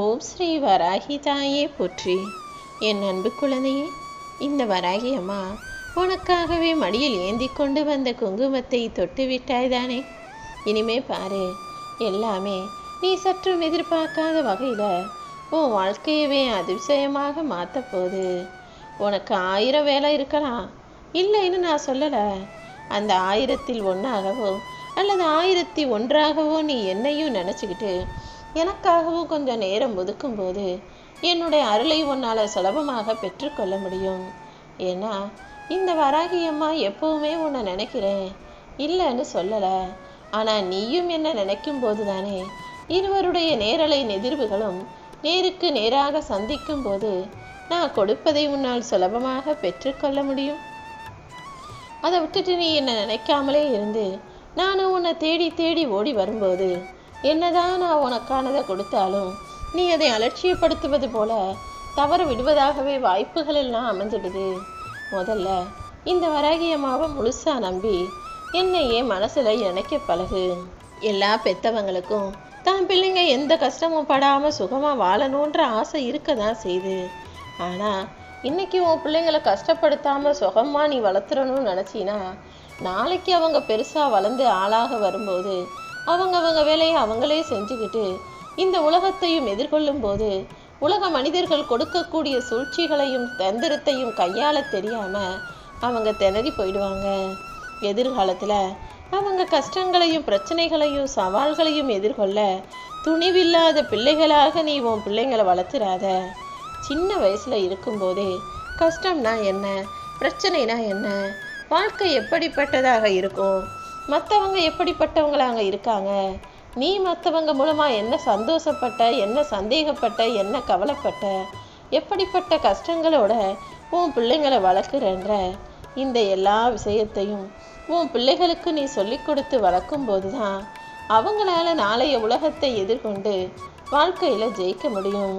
ஓம் ஸ்ரீ வராகி தாயே போற்றி. என் அன்பு குழந்தையே, இந்த வராகி அம்மா உனக்காகவே மடியில் ஏந்தி கொண்டு வந்த குங்குமத்தை தொட்டு விட்டாய்தானே. இனிமே பாரு, எல்லாமே நீ சற்றும் எதிர்பார்க்காத வகையில் உன் வாழ்க்கையவே அதிசயமாக மாற்ற போகுது. உனக்கு 1000 வேலை இருக்கலாம், இல்லைன்னு நான் சொல்லலை. அந்த 1000ல் 1ஆகவோ அல்லது 1001ஆகவோ நீ என்னையும் நினச்சிக்கிட்டு எனக்காகவும் கொஞ்சம் நேரம் ஒதுக்கும்போது என்னுடைய அருளை உன்னால் சுலபமாக பெற்றுக்கொள்ள முடியும். ஏன்னா இந்த வராகி அம்மா எப்பவுமே உன்னை நினைக்கிறேன், இல்லைன்னு சொல்லலை. ஆனால் நீயும் என்ன நினைக்கும் போது தானே இருவருடைய நேரலை எதிர்வுகளும் நேருக்கு நேராக சந்திக்கும் போது நான் கொடுப்பதை உன்னால் சுலபமாக பெற்றுக்கொள்ள முடியும். அதை விட்டுட்டு நீ என்னை நினைக்காமலே இருந்து நானும் உன்னை தேடி தேடி ஓடி வரும்போது என்னதான் நான் உனக்கானதை கொடுத்தாலும் நீ அதை அலட்சியப்படுத்துவது போல தவறு விடுவதாகவே வாய்ப்புகள் எல்லாம் அமைஞ்சிடுது. முதல்ல இந்த வராகி அம்மாவை முழுசா நம்பி என்னையே மனசுல நினைக்க பழகு. எல்லா பெத்தவங்களுக்கும் தான் பிள்ளைங்க எந்த கஷ்டமும் படாமல் சுகமாக வாழணுன்ற ஆசை இருக்க தான் செய்யுது. ஆனால் இன்னைக்கு உன் பிள்ளைங்களை கஷ்டப்படுத்தாமல் சுகமாக நீ வளர்த்துறணும்னு நினச்சின்னா நாளைக்கு அவங்க பெருசாக வளர்ந்து ஆளாக வரும்போது அவங்க வேலையை அவங்களே செஞ்சுக்கிட்டு இந்த உலகத்தையும் எதிர்கொள்ளும் போது உலக மனிதர்கள் கொடுக்கக்கூடிய சூழ்ச்சிகளையும் தந்திரத்தையும் கையாள தெரியாமல் அவங்க திணறி போயிடுவாங்க. எதிர்காலத்தில் அவங்க கஷ்டங்களையும் பிரச்சனைகளையும் சவால்களையும் எதிர்கொள்ள துணிவில்லாத பிள்ளைகளாக நீ உன் பிள்ளைங்களை வளர்த்துறாத. சின்ன வயசில் இருக்கும்போதே கஷ்டம்னா என்ன, பிரச்சனைனா என்ன, வாழ்க்கை எப்படிப்பட்டதாக இருக்கும், மற்றவங்க எப்படிப்பட்டவங்களாக இருக்காங்க, நீ மற்றவங்க மூலமாக என்ன சந்தோஷப்பட்ட, என்ன சந்தேகப்பட்ட, என்ன கவலைப்பட்ட, எப்படிப்பட்ட கஷ்டங்களோட உன் பிள்ளைங்களை வளர்க்குறன்ற இந்த எல்லா விஷயத்தையும் உன் பிள்ளைகளுக்கு நீ சொல்லி கொடுத்து வளர்க்கும்போது தான் அவங்களால நாளைய உலகத்தை எதிர்கொண்டு வாழ்க்கையில் ஜெயிக்க முடியும்.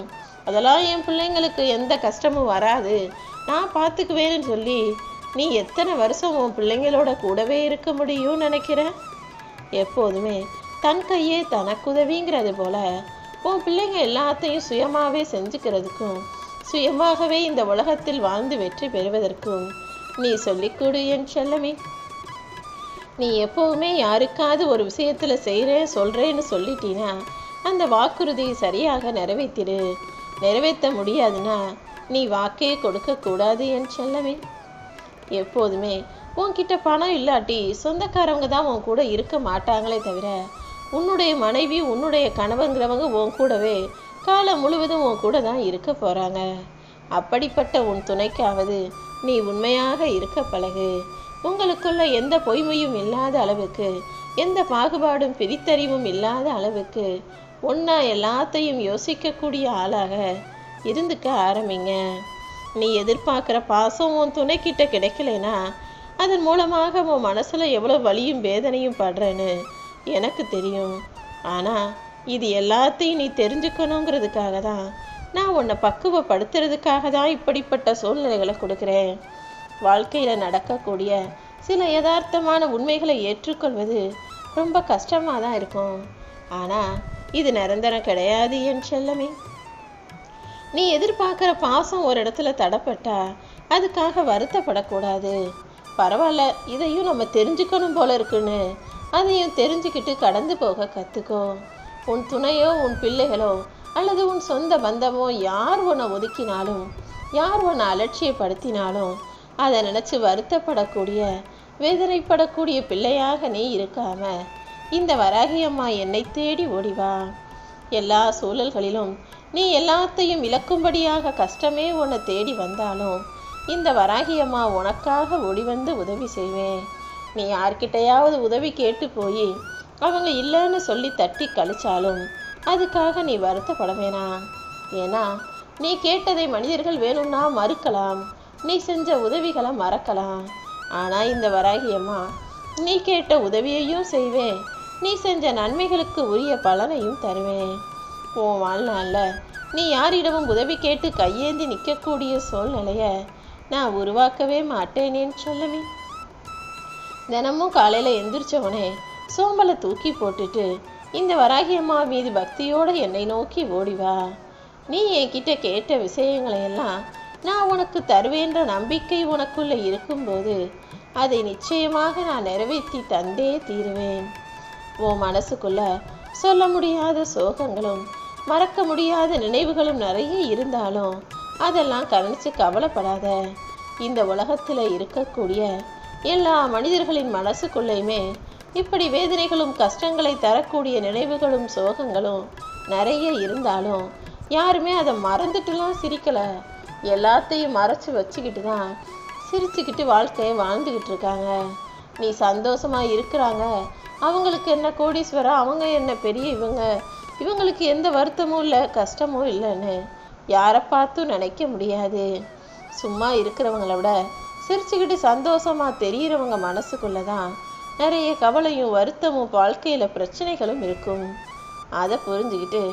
அதெல்லாம் என் பிள்ளைங்களுக்கு எந்த கஷ்டமும் வராது, நான் பார்த்துக்குவேன்னு சொல்லி நீ எத்தனை வருஷம் உன் பிள்ளைங்களோட கூடவே இருக்க முடியும்னு நினைக்கிற? எப்போதுமே தன் கையே தனக்குதவிங்கிறது போல உன் பிள்ளைங்க எல்லாத்தையும் சுயமாகவே செஞ்சுக்கிறதுக்கும் சுயமாகவே இந்த உலகத்தில் வாழ்ந்து வெற்றி பெறுவதற்கும் நீ சொல்லிக்கூடு என் செல்லமே. நீ எப்போவுமே யாருக்காவது ஒரு விஷயத்தில் செய்கிறேன் சொல்கிறேன்னு சொல்லிட்டீன்னா அந்த வாக்குறுதியை சரியாக நிறைவேற்றிடு. நிறைவேற்ற முடியாதுன்னா நீ வாக்கே கொடுக்கக்கூடாது என் செல்லமே. எப்போதுமே உன்கிட்ட பணம் இல்லாட்டி சொந்தக்காரவங்க தான் உன் கூட இருக்க மாட்டாங்களே தவிர உன்னுடைய மனைவி உன்னுடைய கணவங்கிறவங்க உன் கூடவே காலம் முழுவதும் உன் கூட தான் இருக்க போகிறாங்க. அப்படிப்பட்ட உன் துணைக்காவது நீ உண்மையாக இருக்க பழகு. உங்களுக்குள்ள எந்த பொய்மையும் இல்லாத அளவுக்கு, எந்த பாகுபாடும் பிரித்தறிவும் இல்லாத அளவுக்கு ஒன்றா எல்லாத்தையும் யோசிக்கக்கூடிய ஆளாக இருந்துக்க ஆரம்பிங்க. நீ எதிர்பார்க்குற பாசம் உன் துணைக்கிட்ட கிடைக்கலைன்னா அதன் மூலமாக உன் மனசில் எவ்வளோ வலியும் வேதனையும் படுறேன்னு எனக்கு தெரியும். ஆனால் இது எல்லாத்தையும் நீ தெரிஞ்சுக்கணுங்கிறதுக்காக தான் நான் உன்னை பக்குவப்படுத்துறதுக்காக தான் இப்படிப்பட்ட சூழ்நிலைகளை கொடுக்குறேன். வாழ்க்கையில் நடக்கக்கூடிய சில யதார்த்தமான உண்மைகளை ஏற்றுக்கொள்வது ரொம்ப கஷ்டமாக தான் இருக்கும். ஆனால் இது நிரந்தரம் கிடையாது என் செல்லமே. நீ எதிர்பார்க்குற பாசம் ஒரு இடத்துல தடப்பட்டா அதுக்காக வருத்தப்படக்கூடாது. பரவாயில்ல, இதையும் நம்ம தெரிஞ்சுக்கணும் போல இருக்குன்னு அதையும் தெரிஞ்சுக்கிட்டு கடந்து போக கற்றுக்கோ. உன் துணையோ உன் பிள்ளைகளோ அல்லது உன் சொந்த பந்தமோ யார் உன்னை ஒதுக்கினாலும் யார் உன்னை அலட்சியப்படுத்தினாலும் அதை நினச்சி வருத்தப்படக்கூடிய வேதனைப்படக்கூடிய பிள்ளையாக நீ இருக்காம இந்த வராகி அம்மா என்னை தேடி ஓடிவா. எல்லா சூழல்களிலும் நீ எல்லாத்தையும் இழக்கும்படியாக கஷ்டமே உன்னை தேடி வந்தாலும் இந்த வராகி அம்மா உனக்காக ஓடி வந்து உதவி செய்வேன். நீ யார்கிட்டையாவது உதவி கேட்டு போய் அவங்க இல்லைன்னு சொல்லி தட்டி கழிச்சாலும் அதுக்காக நீ வருத்தப்பட வேணாம். ஏன்னா நீ கேட்டதை மனிதர்கள் வேணும்னா மறுக்கலாம், நீ செஞ்ச உதவிகளை மறக்கலாம். ஆனால் இந்த வராகி அம்மா நீ கேட்ட உதவியையும் செய்வேன், நீ செஞ்ச நன்மைகளுக்கு உரிய பலனையும் தருவேன். உன் வாழ்நாளில் நீ யாரிடமும் உதவி கேட்டு கையேந்தி நிற்கக்கூடிய சூழ்நிலையை நான் உருவாக்கவே மாட்டேனேன்னு சொல்லமே. தினமும் காலையில் எந்திரிச்சவனே சோம்பலை தூக்கி போட்டுட்டு இந்த வராகி அம்மா மீது பக்தியோடு என்னை நோக்கி ஓடிவா. நீ என்கிட்ட கேட்ட விஷயங்களை எல்லாம் நான் உனக்கு தருவேன்ற நம்பிக்கை உனக்குள்ள இருக்கும்போது அதை நிச்சயமாக நான் நிறைவேற்றி தந்தே தீருவேன். உன் மனசுக்குள்ள சொல்ல முடியாத சோகங்களும் மறக்க முடியாத நினைவுகளும் நிறைய இருந்தாலும் அதெல்லாம் கவனிச்சு கவலைப்படாத. இந்த உலகத்துல இருக்கக்கூடிய எல்லா மனிதர்களின் மனசுக்குள்ளேயுமே இப்படி வேதனைகளும் கஷ்டங்களை தரக்கூடிய நினைவுகளும் சோகங்களும் நிறைய இருந்தாலும் யாருமே அதை மறந்துட்டுலாம் சிரிக்கல. எல்லாத்தையும் மறைச்சு வச்சுக்கிட்டு தான் சிரிச்சுக்கிட்டு வாழ்க்கையை வாழ்ந்துக்கிட்டு இருக்காங்க. நீ சந்தோஷமா இருக்கிறாங்க, அவங்களுக்கு என்ன கோடீஸ்வரா, அவங்க என்ன பெரிய இவங்களுக்கு எந்த வருத்தமும் இல்லை கஷ்டமும் இல்லைன்னு யாரை பார்த்தும் நினைக்க முடியாது. சும்மா இருக்கிறவங்கள விட சிரிச்சுக்கிட்டு சந்தோஷமா தெரிகிறவங்க மனசுக்குள்ளதான் நிறைய கவலையும் வருத்தமும் வாழ்க்கையில பிரச்சனைகளும் இருக்கும். அதை புரிஞ்சுக்கிட்டு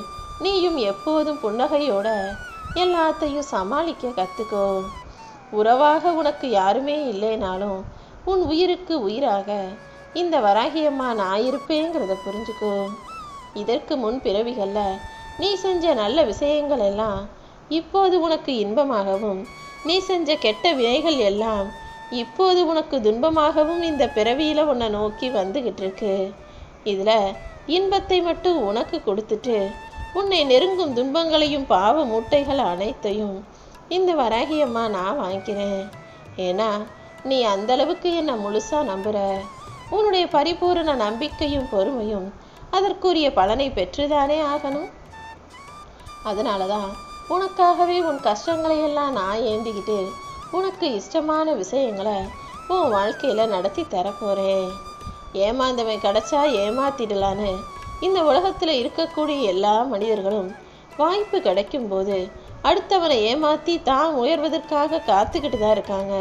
நீயும் எப்போதும் புன்னகையோட எல்லாத்தையும் சமாளிக்க கத்துக்கோ. உறவாக உனக்கு யாருமே இல்லைனாலும் உன் உயிருக்கு உயிராக இந்த வராகியம்மா நான் இருப்பேங்கிறத புரிஞ்சுக்கோ. இதற்கு முன் பிறவிகள்ல நீ செஞ்ச நல்ல விஷயங்கள் எல்லாம் இப்போது உனக்கு இன்பமாகவும், நீ செஞ்ச கெட்ட வினைகள் எல்லாம் இப்போது உனக்கு துன்பமாகவும் இந்த பிறவியில உன்னை நோக்கி வந்துகிட்டு இருக்கு. இதுல இன்பத்தை மட்டும் உனக்கு கொடுத்துட்டு உன்னை நெருங்கும் துன்பங்களையும் பாவ மூட்டைகள் அனைத்தையும் இந்த வராகியம்மா நான் வாங்கிக்கிறேன். ஏன்னா நீ அந்த அளவுக்கு என்னை முழுசா நம்புற. உன்னுடைய பரிபூரண நம்பிக்கையும் பொறுமையும் அதற்குரிய பலனை பெற்றுதானே ஆகணும். அதனாலதான் உனக்காகவே உன் கஷ்டங்களை எல்லாம் நான் ஏந்திக்கிட்டு உனக்கு இஷ்டமான விஷயங்களை உன் வாழ்க்கையில நடத்தி தரப்போறேன். ஏமாந்தவன் கிடைச்சா ஏமாத்திடலான்னு இந்த உலகத்துல இருக்கக்கூடிய எல்லா மனிதர்களும் வாய்ப்பு கிடைக்கும் போது அடுத்தவனை ஏமாத்தி தான் உயர்வதற்காக காத்துக்கிட்டு தான் இருக்காங்க.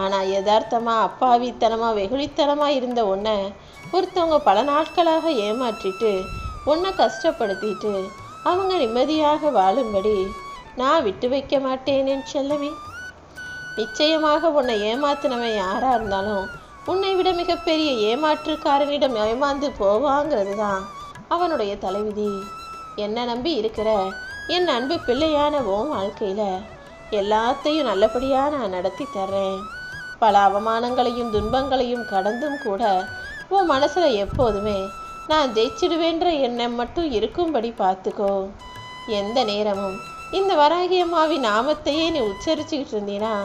ஆனா யதார்த்தமா அப்பாவித்தனமா வெகுளித்தனமா இருந்த உன்னை ஒருத்தவங்க பல நாட்களாக ஏமாற்றிட்டு உன்னை கஷ்டப்படுத்திட்டு அவங்க நிம்மதியாக வாழும்படி நான் விட்டு வைக்க மாட்டேன் என் செல்லமே. நிச்சயமாக உன்னை ஏமாத்தினவன் யாரா இருந்தாலும் உன்னை விட மிகப்பெரிய ஏமாற்றுக்காரனிடம் ஏமாந்து போவாங்கிறது தான் அவனுடைய தலைவிதி. என்னை நம்பி இருக்கிற என் அன்பு பிள்ளையான உன் வாழ்க்கையில எல்லாத்தையும் நல்லபடியா நான் நடத்தி தர்றேன். பல அவமானங்களையும் துன்பங்களையும் கடந்தும் கூட உன் மனசுல எப்போதுமே நான் ஜெயிச்சிடுவேன்ற எண்ணம் மட்டும் இருக்கும்படி பார்த்துக்கோ. எந்த நேரமும் இந்த வராகியம்மாவின் நாமத்தையே நீ உச்சரிச்சுக்கிட்டு இருந்தீனா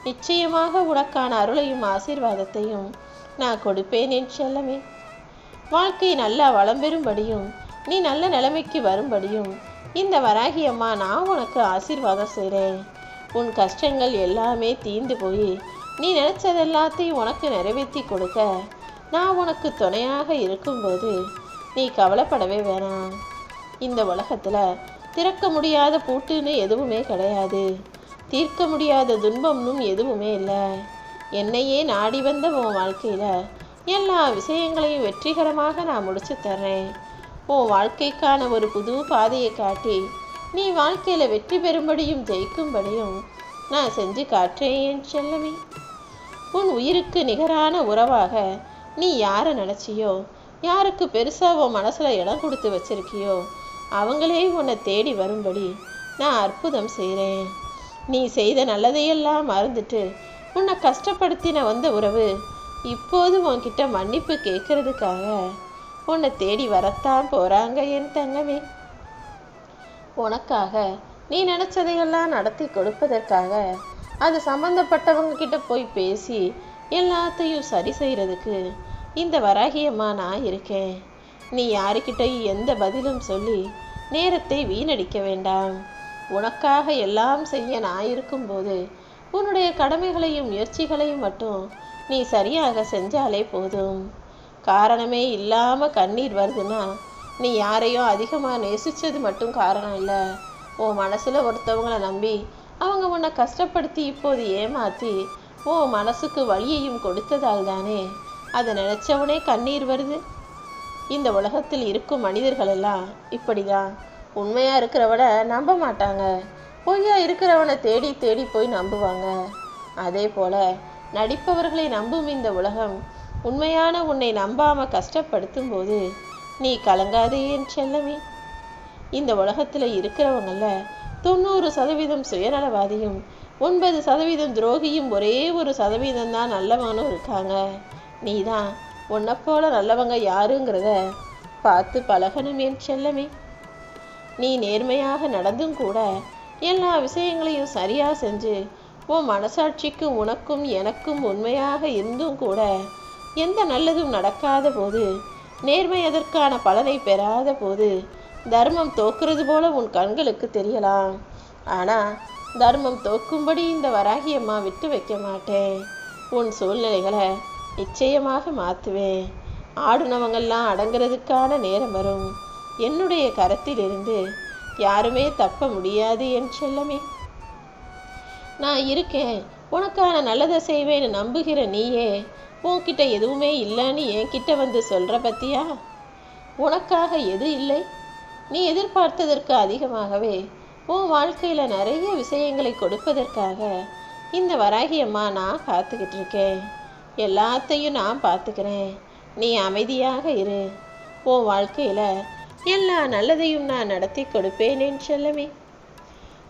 நிச்சயமாக உனக்கான அருளையும் ஆசீர்வாதத்தையும் நான் கொடுப்பேன் என் செல்லமே. வாழ்க்கை நல்லா வளம் பெறும்படியும் நீ நல்ல நிலைமைக்கு வரும்படியும் இந்த வராகியம்மா நான் உனக்கு ஆசீர்வாதம் செய்கிறேன். உன் கஷ்டங்கள் எல்லாமே தீர்ந்து போய் நீ நினைச்சது எல்லாத்தையும் உனக்கு நிறைவேற்றி கொடுக்க நான் உனக்கு துணையாக இருக்கும்போது நீ கவலைப்படவே வேணாம். இந்த உலகத்துல திறக்க முடியாத பூட்டுன்னு எதுவுமே கிடையாது, தீர்க்க முடியாத துன்பம்னும் எதுவுமே இல்லை. என்னையே நாடி வந்த உன் வாழ்க்கையில எல்லா விஷயங்களையும் வெற்றிகரமாக நான் முடிச்சு தர்றேன். உன் வாழ்க்கைக்கான ஒரு புது பாதையை காட்டி நீ வாழ்க்கையில வெற்றி பெறும்படியும் ஜெயிக்கும்படியும் நான் செஞ்சு காட்டுறேன் என் செல்லமே. உன் உயிருக்கு நிகரான உறவாக நீ யாரை நினைச்சியோ, யாருக்கு பெருசா உன் மனசுல இடம் கொடுத்து வச்சிருக்கியோ அவங்களே உன்னை தேடி வரும்படி நான் அற்புதம் செய்கிறேன். நீ செய்த நல்லதையெல்லாம் மறந்துட்டு உன்னை கஷ்டப்படுத்தின வந்த உறவு இப்போது உன்கிட்ட மன்னிப்பு கேட்கறதுக்காக உன்னை தேடி வரத்தான் போறாங்க என் தங்கமே. உனக்காக நீ நினைச்சதையெல்லாம் நடத்தி கொடுப்பதற்காக அது சம்பந்தப்பட்டவங்க கிட்ட போய் பேசி எல்லாத்தையும் சரி செய்யறதுக்கு இந்த வராகியம்மா நான் இருக்கேன். நீ யாருக்கிட்டையும் எந்த பதிலும் சொல்லி நேரத்தை வீணடிக்க வேண்டாம். உனக்காக எல்லாம் செய்ய நான் இருக்கும்போது உன்னுடைய கடமைகளையும் முயற்சிகளையும் மட்டும் நீ சரியாக செஞ்சாலே போதும். காரணமே இல்லாம கண்ணீர் வருதுன்னா நீ யாரையும் அதிகமாக நேசிச்சது மட்டும் காரணம் இல்லை. உன் மனசுல ஒருத்தவங்களை நம்பி அவங்க உன்னை கஷ்டப்படுத்தி இப்போது ஏமாத்தி உன் மனசுக்கு வலியையும் கொடுத்ததால் தானே அதை நினைச்சவனே கண்ணீர் வருது. இந்த உலகத்தில் இருக்கும் மனிதர்கள் எல்லாம் இப்படிதான். உண்மையா இருக்கிறவனை நம்ப மாட்டாங்க, பொய்யா இருக்கிறவனை தேடி தேடி போய் நம்புவாங்க. அதே போல நடிப்பவர்களை நம்பும் இந்த உலகம் உண்மையான உன்னை நம்பாம கஷ்டப்படுத்தும் போது நீ கலங்காதே என் செல்லமே. இந்த உலகத்தில் இருக்கிறவங்கள 90% சுயநலவாதியும் 9% துரோகியும் ஒரே 1% தான் நல்லவனும் இருக்காங்க. நீ தான் உன்னை போல நல்லவங்க யாருங்கிறத பார்த்து பழகணும் என் செல்லமே. நீ நேர்மையாக நடந்தும் கூட எல்லா விஷயங்களையும் சரியா செஞ்சு உன் மனசாட்சிக்கு உனக்கும் எனக்கும் உண்மையாக இருந்தும் கூட எந்த நல்லதும் நடக்காத போது, நேர்மை அதற்கான பலனை பெறாத போது தர்மம் தோக்குறது போல உன் கண்களுக்கு தெரியலாம். ஆனால் தர்மம் தோக்கும்படி இந்த வராகி அம்மா விட்டு வைக்க மாட்டேன். உன் சூழ்நிலைகளை நிச்சயமாக மாற்றுவேன். ஆடுனவங்கெல்லாம் அடங்கிறதுக்கான நேரம் வரும். என்னுடைய கரத்திலிருந்து யாருமே தப்ப முடியாது என் செல்லமே. நான் இருக்கேன், உனக்கான நல்லதை செய்வேன்னு நம்புகிற நீயே உன்கிட்ட எதுவுமே இல்லைன்னு என்கிட்ட வந்து சொல்கிற பத்தியா? உனக்காக எது இல்லை? நீ எதிர்பார்த்ததற்கு அதிகமாகவே உன் வாழ்க்கையில் நிறைய விஷயங்களை கொடுப்பதற்காக இந்த வராகி அம்மா நான் காத்துக்கிட்டு இருக்கேன். எல்லாத்தையும் நான் பார்த்துக்கிறேன். நீ அமைதியாக இரு. உன் வாழ்க்கையில் எல்லா நல்லதையும் நான் நடத்தி கொடுப்பேனேன்னு செல்லமே.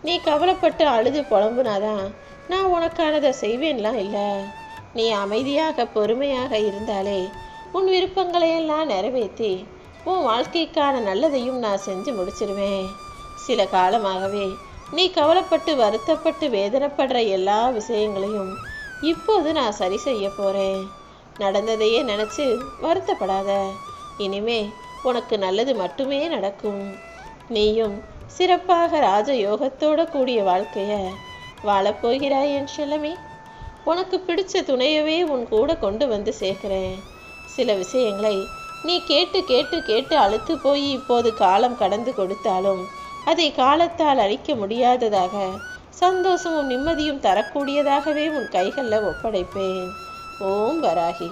நீ கவலைப்பட்டு அழுது புலம்புனாதான் நான் உனக்கானதை செய்வேன்லாம் இல்லை. நீ அமைதியாக பொறுமையாக இருந்தாலே உன் விருப்பங்களையெல்லாம் நிறைவேற்றி உன் வாழ்க்கைக்கான நல்லதையும் நான் செஞ்சு முடிச்சிருவேன். சில காலமாகவே நீ கவலைப்பட்டு வருத்தப்பட்டு வேதனைப்படுற எல்லா விஷயங்களையும் இப்போது நான் சரி செய்ய போகிறேன். நடந்ததையே நினச்சி வருத்தப்படாத. இனிமே உனக்கு நல்லது மட்டுமே நடக்கும். நீயும் சிறப்பாக ராஜயோகத்தோட கூடிய வாழ்க்கையை வாழப்போகிறாய் என் செல்லமே. உனக்கு பிடிச்ச துணையவே உன் கூட கொண்டு வந்து சேர்க்கிறேன். சில விஷயங்களை நீ கேட்டு கேட்டு கேட்டு அழுத்து போய் இப்போது காலம் கடந்து கொடுத்தாலும் அதை காலத்தால் அழிக்க முடியாததாக சந்தோஷமும் நிம்மதியும் தரக்கூடியதாகவே உன் கைகளில் ஒப்படைப்பேன். ஓம் வராகி.